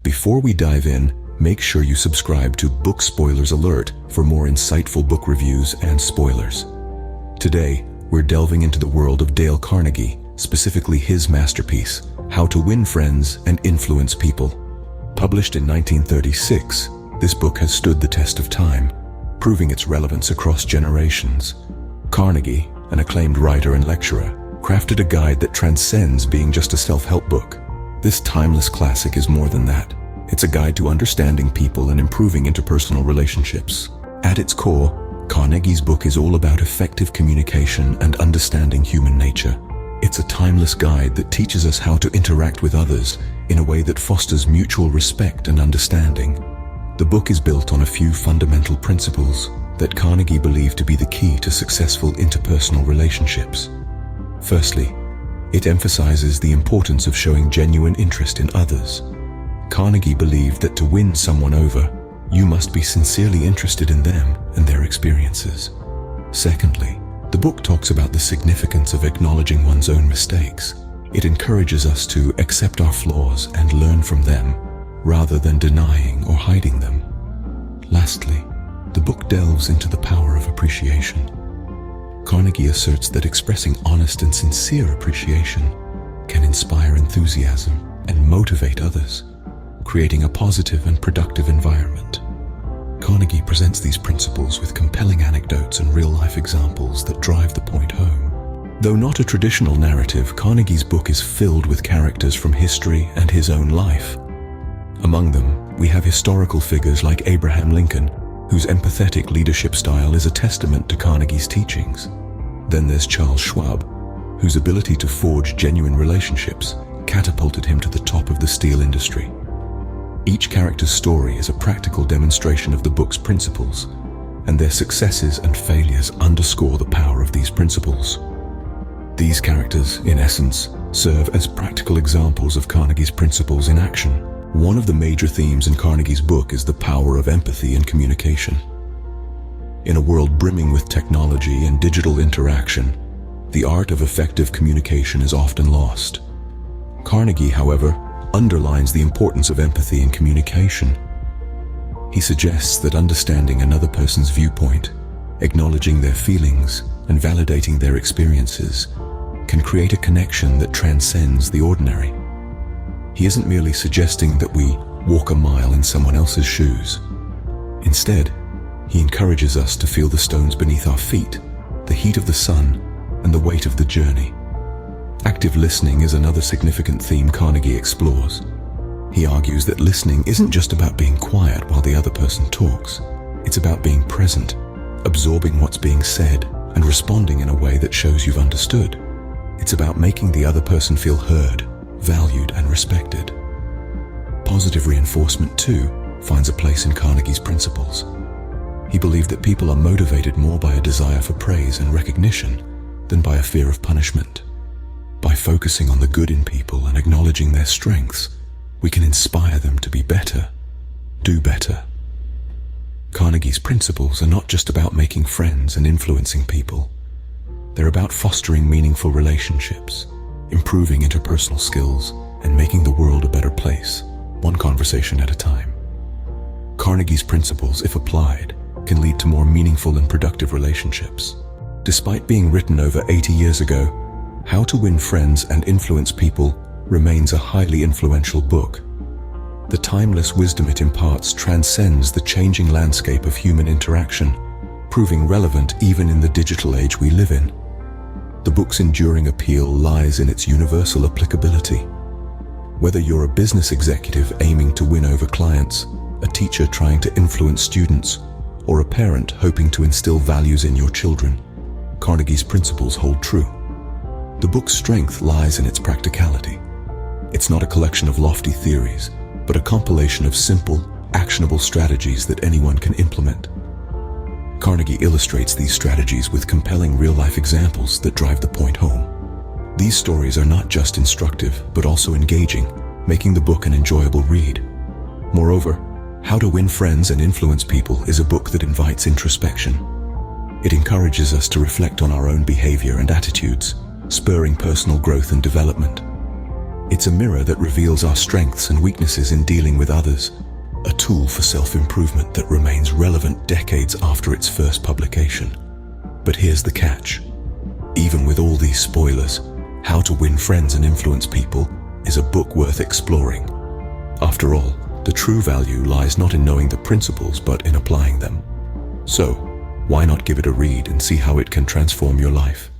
Before we dive in, make sure you subscribe to Book Spoilers Alert for more insightful book reviews and spoilers. Today, we're delving into the world of Dale Carnegie, specifically his masterpiece, How to Win Friends and Influence People. Published in 1936, this book has stood the test of time, proving its relevance across generations. Carnegie, an acclaimed writer and lecturer, crafted a guide that transcends being just a self-help book. This timeless classic is more than that. It's a guide to understanding people and improving interpersonal relationships. At its core, Carnegie's book is all about effective communication and understanding human nature. It's a timeless guide that teaches us how to interact with others in a way that fosters mutual respect and understanding. The book is built on a few fundamental principles that Carnegie believed to be the key to successful interpersonal relationships. Firstly, it emphasizes the importance of showing genuine interest in others. Carnegie believed that to win someone over, you must be sincerely interested in them and their experiences. Secondly, the book talks about the significance of acknowledging one's own mistakes. It encourages us to accept our flaws and learn from them, rather than denying or hiding them. Lastly, the book delves into the power of appreciation. Carnegie asserts that expressing honest and sincere appreciation can inspire enthusiasm and motivate others, creating a positive and productive environment. Carnegie presents these principles with compelling anecdotes and real-life examples that drive the point home. Though not a traditional narrative, Carnegie's book is filled with characters from history and his own life. Among them, we have historical figures like Abraham Lincoln, whose empathetic leadership style is a testament to Carnegie's teachings. Then there's Charles Schwab, whose ability to forge genuine relationships catapulted him to the top of the steel industry. Each character's story is a practical demonstration of the book's principles, and their successes and failures underscore the power of these principles. These characters, in essence, serve as practical examples of Carnegie's principles in action. One of the major themes in Carnegie's book is the power of empathy and communication. In a world brimming with technology and digital interaction, the art of effective communication is often lost. Carnegie, however, underlines the importance of empathy and communication. He suggests that understanding another person's viewpoint, acknowledging their feelings, and validating their experiences can create a connection that transcends the ordinary. He isn't merely suggesting that we walk a mile in someone else's shoes. Instead, he encourages us to feel the stones beneath our feet, the heat of the sun, and the weight of the journey. Active listening is another significant theme Carnegie explores. He argues that listening isn't just about being quiet while the other person talks. It's about being present, absorbing what's being said, and responding in a way that shows you've understood. It's about making the other person feel heard, valued, and respected. Positive reinforcement, too, finds a place in Carnegie's principles. He believed that people are motivated more by a desire for praise and recognition than by a fear of punishment. By focusing on the good in people and acknowledging their strengths, we can inspire them to be better, do better. Carnegie's principles are not just about making friends and influencing people. They're about fostering meaningful relationships, improving interpersonal skills, and making the world a better place, one conversation at a time. Carnegie's principles, if applied, can lead to more meaningful and productive relationships. Despite being written over 80 years ago, How to Win Friends and Influence People remains a highly influential book. The timeless wisdom it imparts transcends the changing landscape of human interaction, proving relevant even in the digital age we live in. The book's enduring appeal lies in its universal applicability. Whether you're a business executive aiming to win over clients, a teacher trying to influence students, or a parent hoping to instill values in your children, Carnegie's principles hold true. The book's strength lies in its practicality. It's not a collection of lofty theories, but a compilation of simple, actionable strategies that anyone can implement. Carnegie illustrates these strategies with compelling real-life examples that drive the point home. These stories are not just instructive, but also engaging, making the book an enjoyable read. Moreover, How to Win Friends and Influence People is a book that invites introspection. It encourages us to reflect on our own behavior and attitudes, spurring personal growth and development. It's a mirror that reveals our strengths and weaknesses in dealing with others, a tool for self-improvement that remains relevant decades after its first publication. But here's the catch. Even with all these spoilers, How to Win Friends and Influence People is a book worth exploring. After all, the true value lies not in knowing the principles but in applying them. So, why not give it a read and see how it can transform your life?